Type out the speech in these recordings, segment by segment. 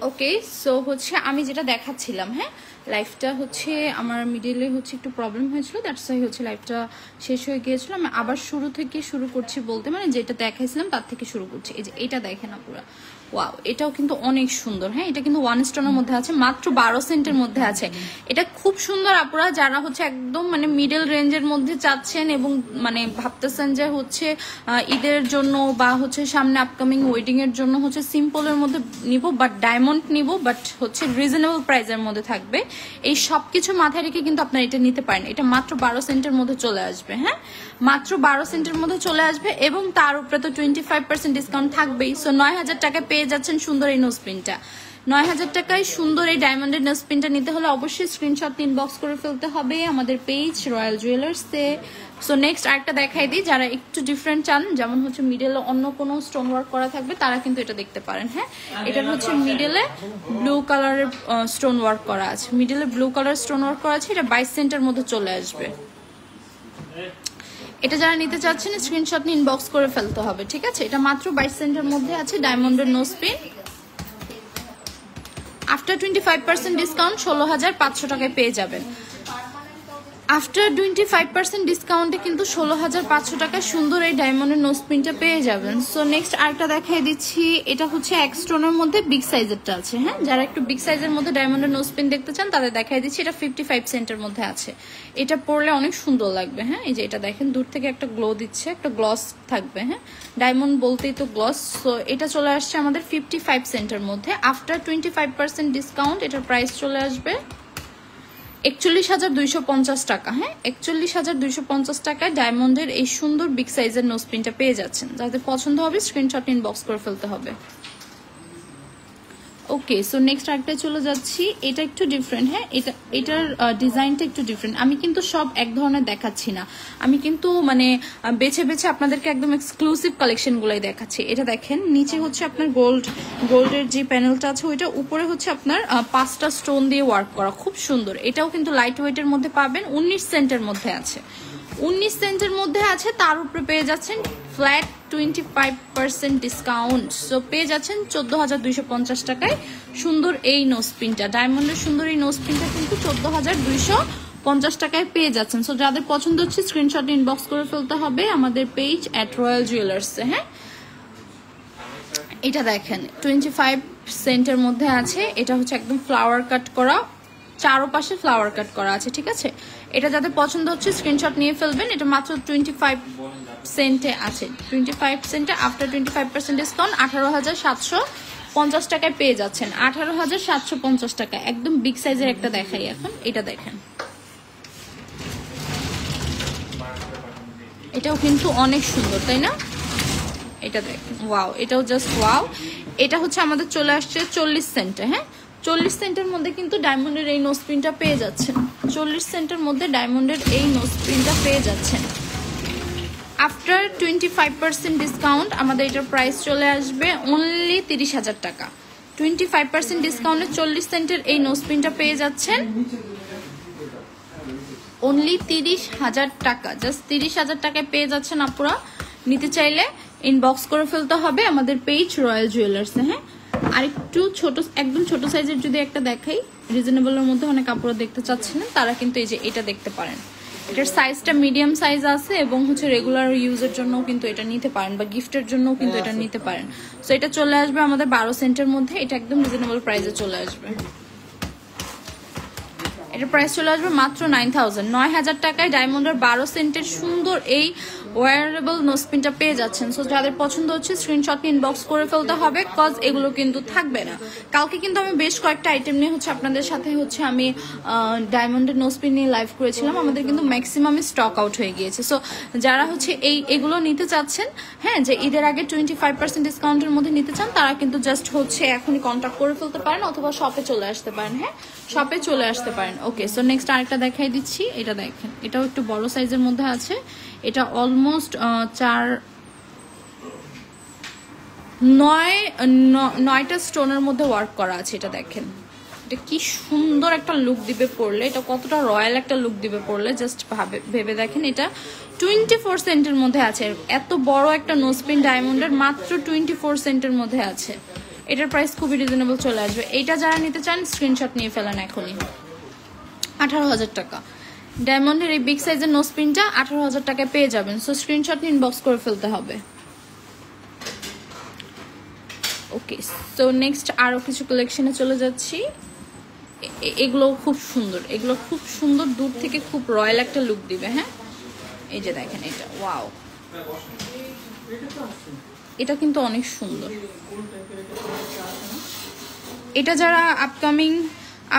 ওকে, so হচ্ছে আমি যেটা দেখাচ্ছিলাম, হ্যাঁ লাইফটা হচ্ছে আমার মিডিলে হচ্ছে একটু প্রবলেম হয়েছিল, দ্যাটস ওয়াই হচ্ছে লাইফটা শেষ হয়ে গিয়েছিল। আমি আবার শুরু থেকে শুরু করছি বলতে, মানে যেটা দেখাইছিলাম তার থেকে শুরু করছি। এই যে এটা দেখে না পুরো, ওয়াও, এটাও কিন্তু অনেক সুন্দর। হ্যাঁ, এটা কিন্তু 1 স্টোনের মধ্যে আছে, মাত্র 12 সেন্টের মধ্যে আছে। এটা খুব সুন্দর আপুরা, যারা হচ্ছে একদম মানে মিডল রেঞ্জের মধ্যে চাচ্ছেন এবং মানে ভাবতেছেন যে হচ্ছে ঈদের জন্য বা হচ্ছে সামনে আপকামিং ওয়েডিং এর জন্য হচ্ছে সিম্পলের মধ্যে নিব, বাট ডায়মন্ড নিব, বাট হচ্ছে রিজনেবল প্রাইসের মধ্যে থাকবে, এই সব কিছু মাথায় রেখে কিন্তু আপনারা এটা নিতে পারেন। এটা মাত্র 12 সেন্টের মধ্যে চলে আসবে। হ্যাঁ, মাত্র 12 সেন্টের মধ্যে চলে আসবে এবং তার উপরে তো 25% ডিসকাউন্ট থাকবেই। সো 9000 টাকায় পেয়ে যাচ্ছেন সুন্দর এই নোজপিনটা। 9000 টাকায় সুন্দর এই ডায়মন্ডের নোজপিনটা নিতে হলে অবশ্যই স্ক্রিনশট ইনবক্স করে ফেলতে হবে আমাদের পেজ রয়্যাল জুয়েলার্সে। সো নেক্সট আরেকটা দেখাই দিই, যারা একটু ডিফারেন্ট চান, যেমন হচ্ছে মিডলে অন্য কোনো স্টোন ওয়ার্ক করা থাকবে, তারা কিন্তু এটা দেখতে পারেন। হ্যাঁ, এটার হচ্ছে মিডলে ব্লু কালারের স্টোন ওয়ার্ক করা আছে, মিডলে ব্লু কালার স্টোন ওয়ার্ক করা আছে। এটা 22 সেন্টের মধ্যে চলে আসবে। এটা যারা নিতে চাচ্ছেন স্ক্রিনশট নিয়ে ইনবক্স করে ফেলতে হবে, ঠিক আছে? এটা মাত্র 22 সেন্টের মধ্যে আছে, ডায়মন্ডের নোজপিন। আফটার 25% ডিসকাউন্ট 16500 টাকায় পেয়ে যাবেন। আফটার 25% ডিসকাউন্টে কিন্তু 16500 টাকায় সুন্দর এই ডায়মন্ডের নোজপিনটা পেয়ে যাবেন। সো নেক্সট আরেকটা দেখাই দিচ্ছি, এটা হচ্ছে এক স্টোনের মধ্যে বিগ সাইজেরটা আছে। হ্যাঁ, যারা একটু বিগ সাইজের মধ্যে ডায়মন্ডের নোজপিন দেখতে চান তাদের দেখাই দিচ্ছি। এটা 55 সেন্টের মধ্যে আছে, এটা পরলে অনেক সুন্দর লাগবে। হ্যাঁ, এই যে এটা দেখেন দূর থেকে একটা গ্লো দিচ্ছে, একটা গ্লস থাকবে। হ্যাঁ, ডায়মন্ড বলতেই তো গ্লস। সো এটা চলে আসছে আমাদের 55 সেন্টের মধ্যে। আফটার 25% ডিসকাউন্ট এটার প্রাইস চলে আসবে 41,250 টাকা। হ্যাঁ, 41,250 টাকায় ডায়মন্ডের এই সুন্দর বিগ সাইজের নোজপিনটা পেয়ে যাচ্ছেন। যাদের পছন্দ হবে স্ক্রিনশট ইনবক্স করে ফেলতে হবে। ওকে, সো নেক্সট আরেকটা চলে যাচ্ছি, এটা একটু ডিফারেন্ট। হ্যাঁ, এটার ডিজাইনটা একটু ডিফারেন্ট। আমি কিন্তু সব এক ধরনের দেখাচ্ছি না, আমি কিন্তু মানে বেছে বেছে আপনাদেরকে একদম এক্সক্লুসিভ কালেকশনগুলোই দেখাচ্ছি। এটা দেখেন, নিচে হচ্ছে আপনার গোল্ডের যে প্যানেলটা আছে ওইটা, উপরে হচ্ছে আপনার 5টা স্টোন দিয়ে ওয়ার্ক করা, খুব সুন্দর। এটাও কিন্তু লাইট ওয়েটের মধ্যে পাবেন, 19 সেন্টের মধ্যে আছে, 19 সেন্টের মধ্যে আছে। তার উপরে পেয়ে যাচ্ছেন ফ্ল্যাট 25% ডিসকাউন্ট। সো পেয়ে যাচ্ছেন 14,250 টাকায় সুন্দর এই নোজপিনটা। ডায়মন্ডের সুন্দর এই নোজপিনটা কিন্তু 14,250 টাকায় পেয়ে যাচ্ছেন। সো যাদের পছন্দ হচ্ছে স্ক্রিনশট ইনবক্স করে ফেলতে হবে আমাদের পেজ @রয়্যাল জুয়েলার্সে। হ্যাঁ, এটা দেখেন 25 সেন্টের মধ্যে আছে, এটা হচ্ছে একদম ফ্লাওয়ার কাট করা, চারপাশে ফ্লাওয়ার কাট করা আছে, ঠিক আছে? এটা যাদের পছন্দ হচ্ছে স্ক্রিনশট নিয়ে ফেলবেন। এটা মাত্র 25 সেন্টে আছে, 25 সেন্টে আফটার 25% ডিসকাউন্ট 18,750 টাকায় পেয়ে যাচ্ছেন। 18,750 টাকা, একদম বিগ সাইজের একটা দেখাই এখন। এটা দেখেন, এটাও কিন্তু অনেক সুন্দর, তাই না? এটা দেখেন, ওয়াও, এটাও জাস্ট ওয়াও। এটা হচ্ছে আমাদের চলে আসছে 40 সেন্টে। হ্যাঁ, 40 সেন্টের মধ্যে কিন্তু ডায়মন্ডের এই নোজপিনটা পেয়ে যাচ্ছেন। 40 সেন্টের মধ্যে ডায়মন্ডের এই নোজপিনটা পেয়ে যাচ্ছেন। আফটার 25% ডিসকাউন্ট আমাদের এটার প্রাইস চলে আসবে অনলি 30,000 টাকা। 25% ডিসকাউন্টে 40 সেন্টের এই নোজপিনটা পেয়ে যাচ্ছেন অনলি 30,000 টাকা। জাস্ট 30,000 টাকায় পেয়ে যাচ্ছেন আপনারা। নিতে চাইলে ইনবক্স করে ফেলতে হবে আমাদের পেজ রয়্যাল জুয়েলার্সে। হ্যাঁ, আর একটু ছোট, একদম ছোট সাইজের যদি একটা দেখাই, রিজনেবলের মধ্যে অনেক আপুরা দেখতে চাচ্ছিলেন, তারা কিন্তু এই যে এটা দেখতে পারেন। এটার সাইজটা মিডিয়াম সাইজ আছে এবং হচ্ছে রেগুলার ইউজের জন্যও কিন্তু এটা নিতে পারেন, বা গিফটের জন্যও কিন্তু এটা নিতে পারেন। সো এটা চলে আসবে আমাদের 12 সেন্টের মধ্যে, এটা একদম রিজনেবল প্রাইসে চলে আসবে। এটার প্রাইস চলে আসবে মাত্র 9,000 টাকায় ডায়মন্ডের 12 সেন্টের সুন্দর এই ওয়ারেবল নোজপিনটা পেয়ে যাচ্ছেন। সো যাদের পছন্দ হচ্ছে স্ক্রিনশট ইনবক্স করে ফেলতে হবে, কজ এগুলো কিন্তু থাকবে না। কালকে কিন্তু আমি বেশ কয়েকটা আইটেম নিয়ে হচ্ছে আপনাদের সাথে হচ্ছে আমি ডায়মন্ডের নোজপিন নিয়ে লাইভ করেছিলাম, আমাদের কিন্তু ম্যাক্সিমামই স্টক আউট হয়ে গিয়েছে। সো যারা হচ্ছে এগুলো নিতে চাচ্ছেন, হ্যাঁ, যে ঈদের আগে 25% ডিসকাউন্টের মধ্যে নিতে চান, তারা কিন্তু জাস্ট হচ্ছে এখনই কন্ট্যাক্ট করে ফেলতে পারেন, অথবা শপে চলে আসতে পারেন। হ্যাঁ, শপে চলে আসতে পারেন। ওকে, সো নেক্সট আরেকটা দেখাই দিচ্ছি। এটা দেখেন, এটাও একটু বড় সাইজের মধ্যে আছে। এটা অলমোস্ট 9টা স্টোনের মধ্যে ওয়ার্ক করা আছে। এটা দেখেন, এটা কি সুন্দর একটা লুক দিবে পরলে, এটা কতটা রয়্যাল একটা লুক দিবে পরলে জাস্ট ভেবে দেখেন। এটা 24 সেন্টের মধ্যে আছে, এত বড় একটা নোজপিন ডায়মন্ডের মাত্র 24 সেন্টের মধ্যে আছে। এটার প্রাইস খুবই রিজনেবল চলে আসবে। এইটা যারা নিতে চান স্ক্রিনশট নিয়ে ফেলেন এখনই। 18,000 টাকা ডায়মন্ডের এই বিগ সাইজের নোজপিনটা 18,000 টাকায় পেয়ে যাবেন। সো স্ক্রিনশট নিয়ে ইনবক্স করে ফেলতে হবে। ওকে, সো নেক্সট আরো কিছু কালেকশনে চলে যাচ্ছি। এগুলো খুব সুন্দর, এগুলো খুব সুন্দর, দূর থেকে খুব রয়্যাল একটা লুক দিবে। হ্যাঁ, এই যে দেখেন এটা, ওয়াও, এটা কিন্তু অনেক সুন্দর। এটা যারা আপকামিং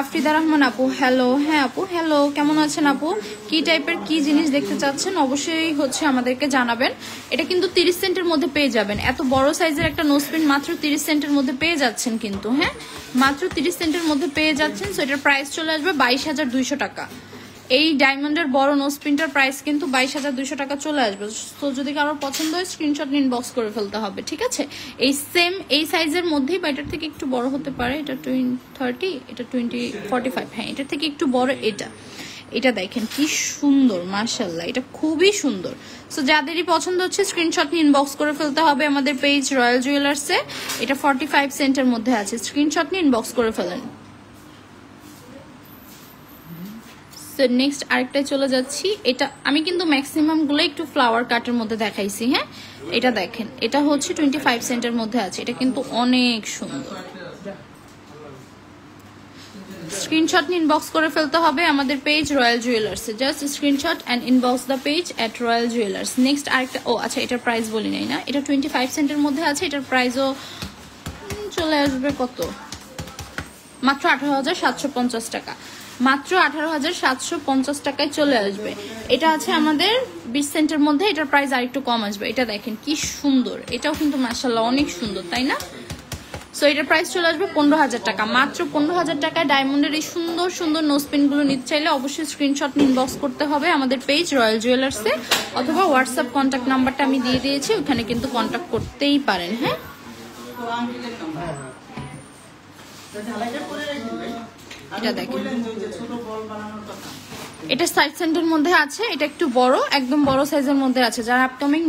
আফরিদা রহমান আপু, হ্যালো। হ্যাঁ আপু, হ্যালো, কেমন আছেন আপু? কি টাইপের কি জিনিস দেখতে চাচ্ছেন অবশ্যই আমাদেরকে জানাবেন। এটা কিন্তু 30 সেন্টের মধ্যে পেয়ে যাবেন। এত বড় সাইজের একটা নোজপিন মাত্র 30 সেন্টের মধ্যে পেয়ে যাচ্ছেন কিন্তু। হ্যাঁ, মাত্র 30 সেন্টের মধ্যে পেয়ে যাচ্ছেন। সো এটার প্রাইস চলে আসবে 22,200 টাকা। এই ডায়মন্ডের বড় নোজপিনটার প্রাইস কিন্তু 22,200 টাকা চলে আসবে। তো যদি কারোর পছন্দ হয় স্ক্রিনশট নিয়ে ইনবক্স করে ফেলতে হবে, ঠিক আছে? এই সেম এই সাইজের মধ্যেই, বা এটার থেকে একটু বড় হতে পারে। এটা 30, এটা 45। হ্যাঁ, এটার থেকে একটু বড় এটা। এটা দেখেন কি সুন্দর, মাশাআল্লাহ, এটা খুবই সুন্দর। সো যাদেরই পছন্দ হচ্ছে স্ক্রিনশট নিয়ে ইনবক্স করে ফেলতে হবে আমাদের পেজ রয়্যাল জুয়েলার্সে। এটা 45 সেন্টের মধ্যে আছে। স্ক্রিনশট নিয়ে ইনবক্স করে ফেলেন। নেক্সট আরেকটাই চলে যাচ্ছি। এটা আমি কিন্তু ম্যাক্সিমাম গুলো একটু ফ্লাওয়ার কাটের মধ্যে দেখাইছি। হ্যাঁ, এটা দেখেন, এটা হচ্ছে 25 সেন্টের মধ্যে আছে। এটা কিন্তু অনেক সুন্দর। স্ক্রিনশট নিয়ে ইনবক্স করে ফেলতে হবে আমাদের পেজ রয়্যাল জুয়েলার্সে। Just screenshot and inbox the page at royal jewellers. Next আরেকটা, ও আচ্ছা, এটার প্রাইস বলি নাই না। এটা 25 সেন্টের মধ্যে আছে। এটার প্রাইসও চলে আসবে কত? মাত্র 18,750 টাকা। মাত্র 18,750 টাকায় চলে আসবে। এটা আছে আমাদের 20 সেন্টের মধ্যে। এটার প্রাইস আর একটু কম আসবে। এটা দেখেন কি সুন্দর, এটাও কিন্তু মাশাআল্লাহ অনেক সুন্দর, তাই না? সো এটার প্রাইস চলে আসবে 15,000 টাকা। মাত্র 15,000 টাকায় ডায়মন্ডের এই সুন্দর সুন্দর নোজপিন গুলো নিতে চাইলে অবশ্যই স্ক্রিনশট ইনবক্স করতে হবে আমাদের পেজ রয়্যাল জুয়েলার্সে, অথবা হোয়াটসঅ্যাপ কন্ট্যাক্ট নাম্বারটা আমি দিয়ে দিয়েছি, ওখানে কিন্তু কন্ট্যাক্ট করতেই পারেন। হ্যাঁ, এটা দেখেন, এটা 60 সেন্টের মধ্যে আছে। এটা একটু বড়, একদম বড় সাইজের মধ্যে আছে। যারা আপকামিং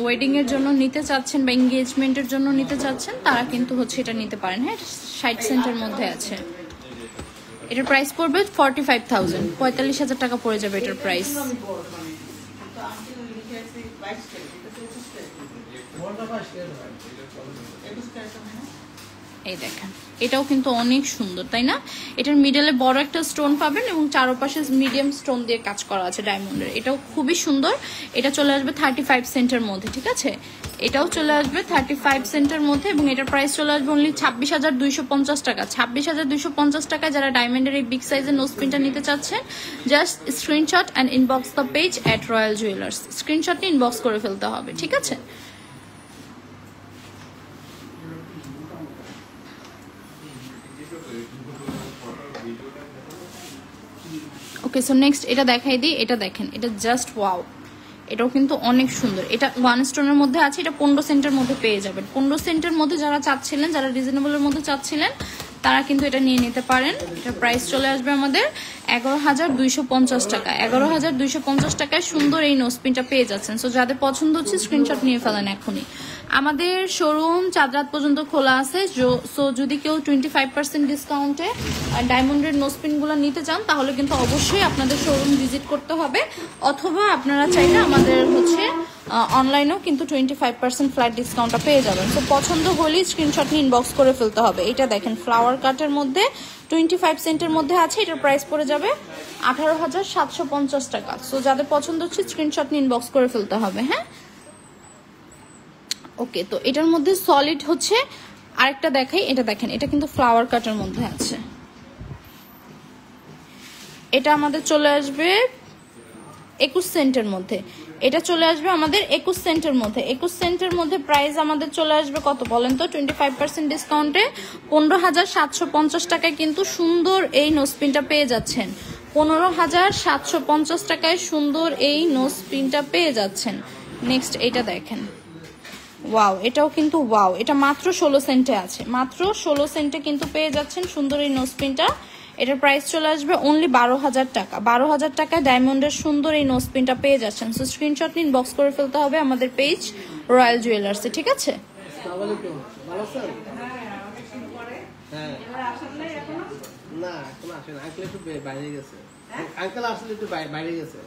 ওয়েডিং এর জন্য নিতে চাচ্ছেন বা এনগেজমেন্টের জন্য নিতে চাচ্ছেন তারা কিন্তু এটা নিতে পারেন। হ্যাঁ, 60 সেন্টের মধ্যে আছে। এটার প্রাইস পড়বে 45,000, 45,000 টাকা পড়ে যাবে এটার প্রাইস। এই দেখেন, এটাও কিন্তু অনেক সুন্দর, তাই না? এটার মিডলে বড় একটা স্টোন পাবেন এবং চারপাশে মিডিয়াম স্টোন দিয়ে কাজ করা আছে ডায়মন্ডের। এটাও খুবই সুন্দর। এটা চলে আসবে 35 সেন্টের মধ্যে, ঠিক আছে? এটাও চলে আসবে 35 সেন্টের মধ্যে এবং এটার প্রাইস চলে আসবে অনলি 26,250 টাকা। 26,250 টাকায় যারা ডায়মন্ডের এই বিগ সাইজের নোজপিনটা নিতে চাচ্ছেন just screenshot and inbox the page at royal jewellers. Screenshot নিয়ে ইনবক্স করে ফেলতে হবে, ঠিক আছে? ওকে, সো নেক্সট এটা দেখাই দিই। এটা দেখেন, এটা জাস্ট ওয়াও, এটাও কিন্তু অনেক সুন্দর। এটা 1 স্টোনের মধ্যে আছে। এটা 15 সেন্টের মধ্যে পেয়ে যাবেন। 15 সেন্টের মধ্যে যারা চাচ্ছিলেন, যারা রিজনেবলের মধ্যে চাচ্ছিলেন তারা কিন্তু এটা নিয়ে নিতে পারেন। এটার প্রাইস চলে আসবে আমাদের 11,250 টাকা। 11,250 টাকায় সুন্দর এই নোজপিনটা পেয়ে যাচ্ছেন। সো যাদের পছন্দ হচ্ছে স্ক্রিনশট নিয়ে ফেলেন এখনই। আমাদের শোরুম চাঁদ রাত পর্যন্ত খোলা আছে। সো যদি কেউ 25% ডিসকাউন্টে ডায়মন্ডের নোজপিনগুলো নিতে চান তাহলে কিন্তু অবশ্যই আপনাদের শোরুম ভিজিট করতে হবে, অথবা আপনারা চাইলে আমাদের অনলাইনেও কিন্তু 25% ফ্ল্যাট ডিসকাউন্টটা পেয়ে যাবেন। তো পছন্দ হলেই স্ক্রিনশট নিয়ে ইনবক্স করে ফেলতে হবে। এটা দেখেন, ফ্লাওয়ার কাটের মধ্যে 25 সেন্টের মধ্যে আছে। এটার প্রাইস পড়ে যাবে 18,750 টাকা। সো যাদের পছন্দ হচ্ছে স্ক্রিনশট নিয়ে ইনবক্স করে ফেলতে হবে। হ্যাঁ, ওকে, তো এটার মধ্যে সলিড আরেকটা দেখাই। এটা দেখেন, এটা কিন্তু ফ্লাওয়ার কাটের মধ্যে আছে। এটা আমাদের চলে আসবে 21 সেন্টের মধ্যে। এটা চলে আসবে আমাদের 21 সেন্টের মধ্যে। 21 সেন্টের মধ্যে প্রাইস আমাদের চলে আসবে কত বলেন তো? 25% ডিসকাউন্টে 15,750 টাকায় কিন্তু সুন্দর এই নোজপিনটা পেয়ে যাচ্ছেন। 15,750 টাকায় সুন্দর এই নোজপিনটা পেয়ে যাচ্ছেন। নেক্সট এটা দেখেন, ওয়াও, এটাও কিন্তু ওয়াও, এটা মাত্র 16 সেন্টে আছে, মাত্র 16 সেন্টে কিন্তু পেয়ে যাচ্ছেন সুন্দর এই নোজপিনটা। এটার প্রাইস চলে আসবে অনলি 12,000 টাকা। 12,000 টাকায় ডায়মন্ডের সুন্দর এই নোজপিনটা পেয়ে যাচ্ছেন। সো স্ক্রিনশট নিন, বক্স করে ফেলতে হবে আমাদের পেজ রয়্যাল জুয়েলার্সে, ঠিক আছে? না এখন আসেন, আঙ্কেল একটু বাইরে গেছে, আঙ্কেল আসলে একটু বাইরে গেছে।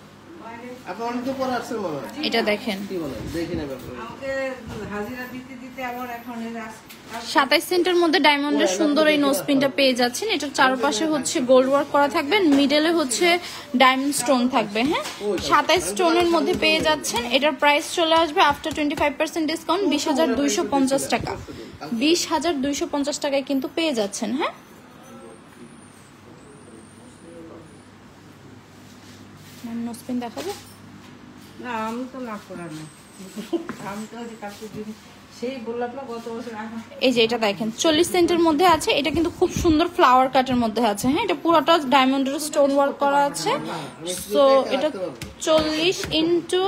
আপনি অনেকদিন পরে আসছেন মনে হয়। এটা দেখেন, কি বলেন, দেখি না ব্যাপারে। 27 সেন্টের মধ্যে ডায়মন্ডের সুন্দর এই নোজপিনটা পেয়ে যাচ্ছেন। এটার চারপাশে হচ্ছে গোল্ড ওয়ার্ক করা থাকবে, মিডলে হচ্ছে ডায়মন্ড স্টোন থাকবে। হ্যাঁ, 27 স্টোনের মধ্যে পেয়ে যাচ্ছেন। এটার প্রাইস চলে আসবে আফটার 25% ডিসকাউন্ট 20,250 টাকা। 20,250 টাকায় কিন্তু পেয়ে যাচ্ছেন। হ্যাঁ, নোজপিন দেখাবো না, আমি তো না করা না, আমি তো সেই বললাম না গত বছর। এই যে এটা দেখেন 40 সেন্টের মধ্যে আছে। এটা কিন্তু খুব সুন্দর ফ্লাওয়ার কাটের মধ্যে আছে। হ্যাঁ, এটা পুরোটা ডায়মন্ডের স্টোন ওয়ার্ক করা আছে। সো এটা 40 ইন্টু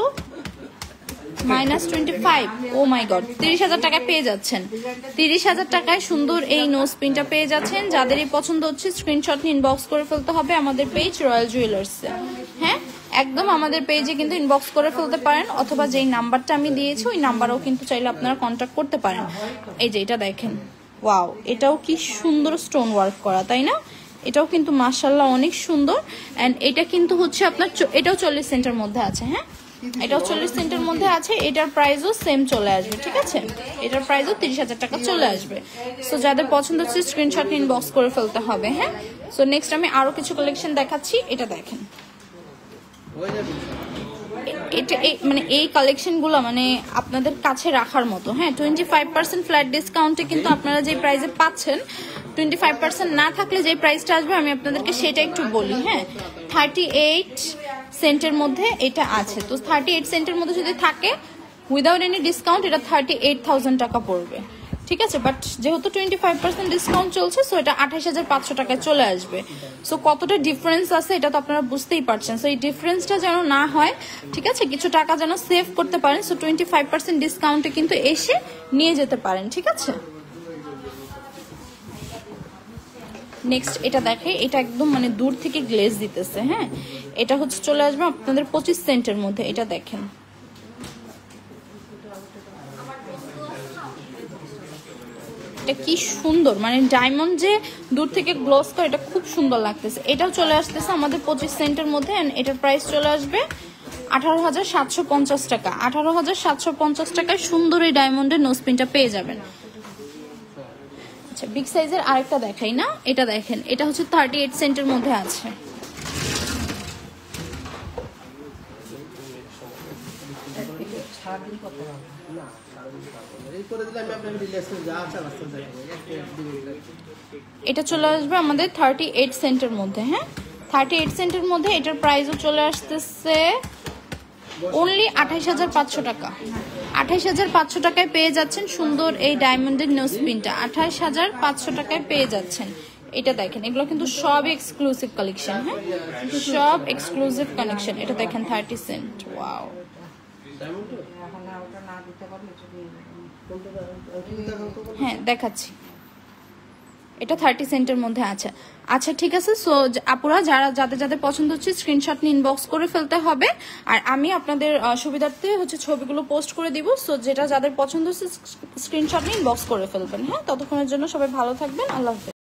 -25, ও মাই গড, 30,000 টাকায় পেয়ে যাচ্ছেন। 30,000 টাকায় সুন্দর এই নোজপিনটা পেয়ে যাচ্ছেন। যাদেরই পছন্দ হচ্ছে স্ক্রিনশট ইনবক্স করে ফেলতে হবে আমাদের পেজ রয়্যাল জুয়েলার্সে। হ্যাঁ, একদম আমাদের পেজে কিন্তু ইনবক্স করে ফেলতে পারেন, অথবা যেই নাম্বারটা আমি দিয়েছি ওই নাম্বারেও কিন্তু চাইলে আপনারা কন্ট্যাক্ট করতে পারেন। এই যে এটা দেখেন, ওয়াও, এটাও কি সুন্দর স্টোন ওয়ার্ক করা, তাই না? এটাও কিন্তু মাশাআল্লাহ অনেক সুন্দর। অ্যান্ড এটা কিন্তু হচ্ছে আপনার এটাও 40 সেন্টের মধ্যে আছে। হ্যাঁ, এটাও 40 সেন্টের মধ্যে আছে। এটার প্রাইসও সেম চলে আসবে, ঠিক আছে? এটার প্রাইসও 30,000 টাকা চলে আসবে। সো যাদের পছন্দ হচ্ছে স্ক্রিনশট ইনবক্স করে ফেলতে হবে। হ্যাঁ, সো নেক্সট আমি আরো কিছু কালেকশন দেখাচ্ছি। এটা দেখেন, এটা মানে এই কালেকশনগুলো মানে আপনাদের কাছে রাখার মতো। হ্যাঁ, 25% ফ্ল্যাট ডিসকাউন্টে কিন্তু আপনারা যে প্রাইসে পাচ্ছেন, 25% না থাকলে যে প্রাইসটা আসবে আমি আপনাদেরকে সেটা একটু বলি। হ্যাঁ, 38 সেন্টের মধ্যে এটা আছে। তো 38 সেন্টের মধ্যে যদি থাকে উইদাউট এনি ডিসকাউন্ট এটা 38,000 টাকা পড়বে, ঠিক আছে? বাট যেহেতু 25% ডিসকাউন্ট চলছে, সো এটা 28,500 টাকায় চলে আসবে। সো কতটা ডিফারেন্স আছে এটা তো আপনারা বুঝতেই পারছেন। সো এই ডিফারেন্সটা যেন না হয়, ঠিক আছে, কিছু টাকা যেন সেভ করতে পারেন। সো 25% ডিসকাউন্টে কিন্তু এসে নিয়ে যেতে পারেন, ঠিক আছে? নেক্সট এটা দেখে, এটা একদম মানে দূর থেকে গ্লেজ দিতেছে। হ্যাঁ, এটা হচ্ছে চলে আসবে আপনাদের 25 সেন্টের মধ্যে। এটা দেখেন, এটা কি সুন্দর, মানে ডায়মন্ড যে দূর থেকে গ্লোস করে এটা খুব সুন্দর লাগতেছে। এটাও চলে আসতেছে আমাদের 25 সেন্টের মধ্যে। এটার প্রাইস চলে আসবে 18,750 টাকা। 18,750 টাকায় সুন্দর এই ডায়মন্ডের নোজপিনটা পেয়ে যাবেন। আচ্ছা, বিগ সাইজের আরেকটা দেখাই না, এটা দেখেন, এটা হচ্ছে 38 সেন্টের মধ্যে আছে। এটা চলে আসবে আমাদের 38 সেন্টের মধ্যে। হ্যাঁ, 38 সেন্টের মধ্যে এটার প্রাইসও চলে আসতেছে অনলি 28,500 টাকা। 28,500 টাকায় পেয়ে যাচ্ছেন সুন্দর এই ডায়মন্ডের নোজপিনটা। 28,500 টাকায় পেয়ে যাচ্ছেন। এটা দেখেন, এগুলো কিন্তু সব এক্সক্লুসিভ কালেকশন। হ্যাঁ, সব এক্সক্লুসিভ কালেকশন। এটা দেখেন 30 সেন্ট, ওয়াও। হ্যাঁ, দেখাচ্ছি, এটা 30 সেন্টের মধ্যে আছে। আচ্ছা, ঠিক আছে। সো আপুরা যাদের যাদের পছন্দ হচ্ছে স্ক্রিনশট নিয়ে ইনবক্স করে ফেলতে হবে। আর আমি আপনাদের সুবিধার্থে হচ্ছে ছবিগুলো পোস্ট করে দিব। সো যেটা যাদের পছন্দ হচ্ছে স্ক্রিনশট নিয়ে ইনবক্স করে ফেলবেন। হ্যাঁ, ততক্ষণের জন্য সবাই ভালো থাকবেন। আল্লাহ হাফেজ।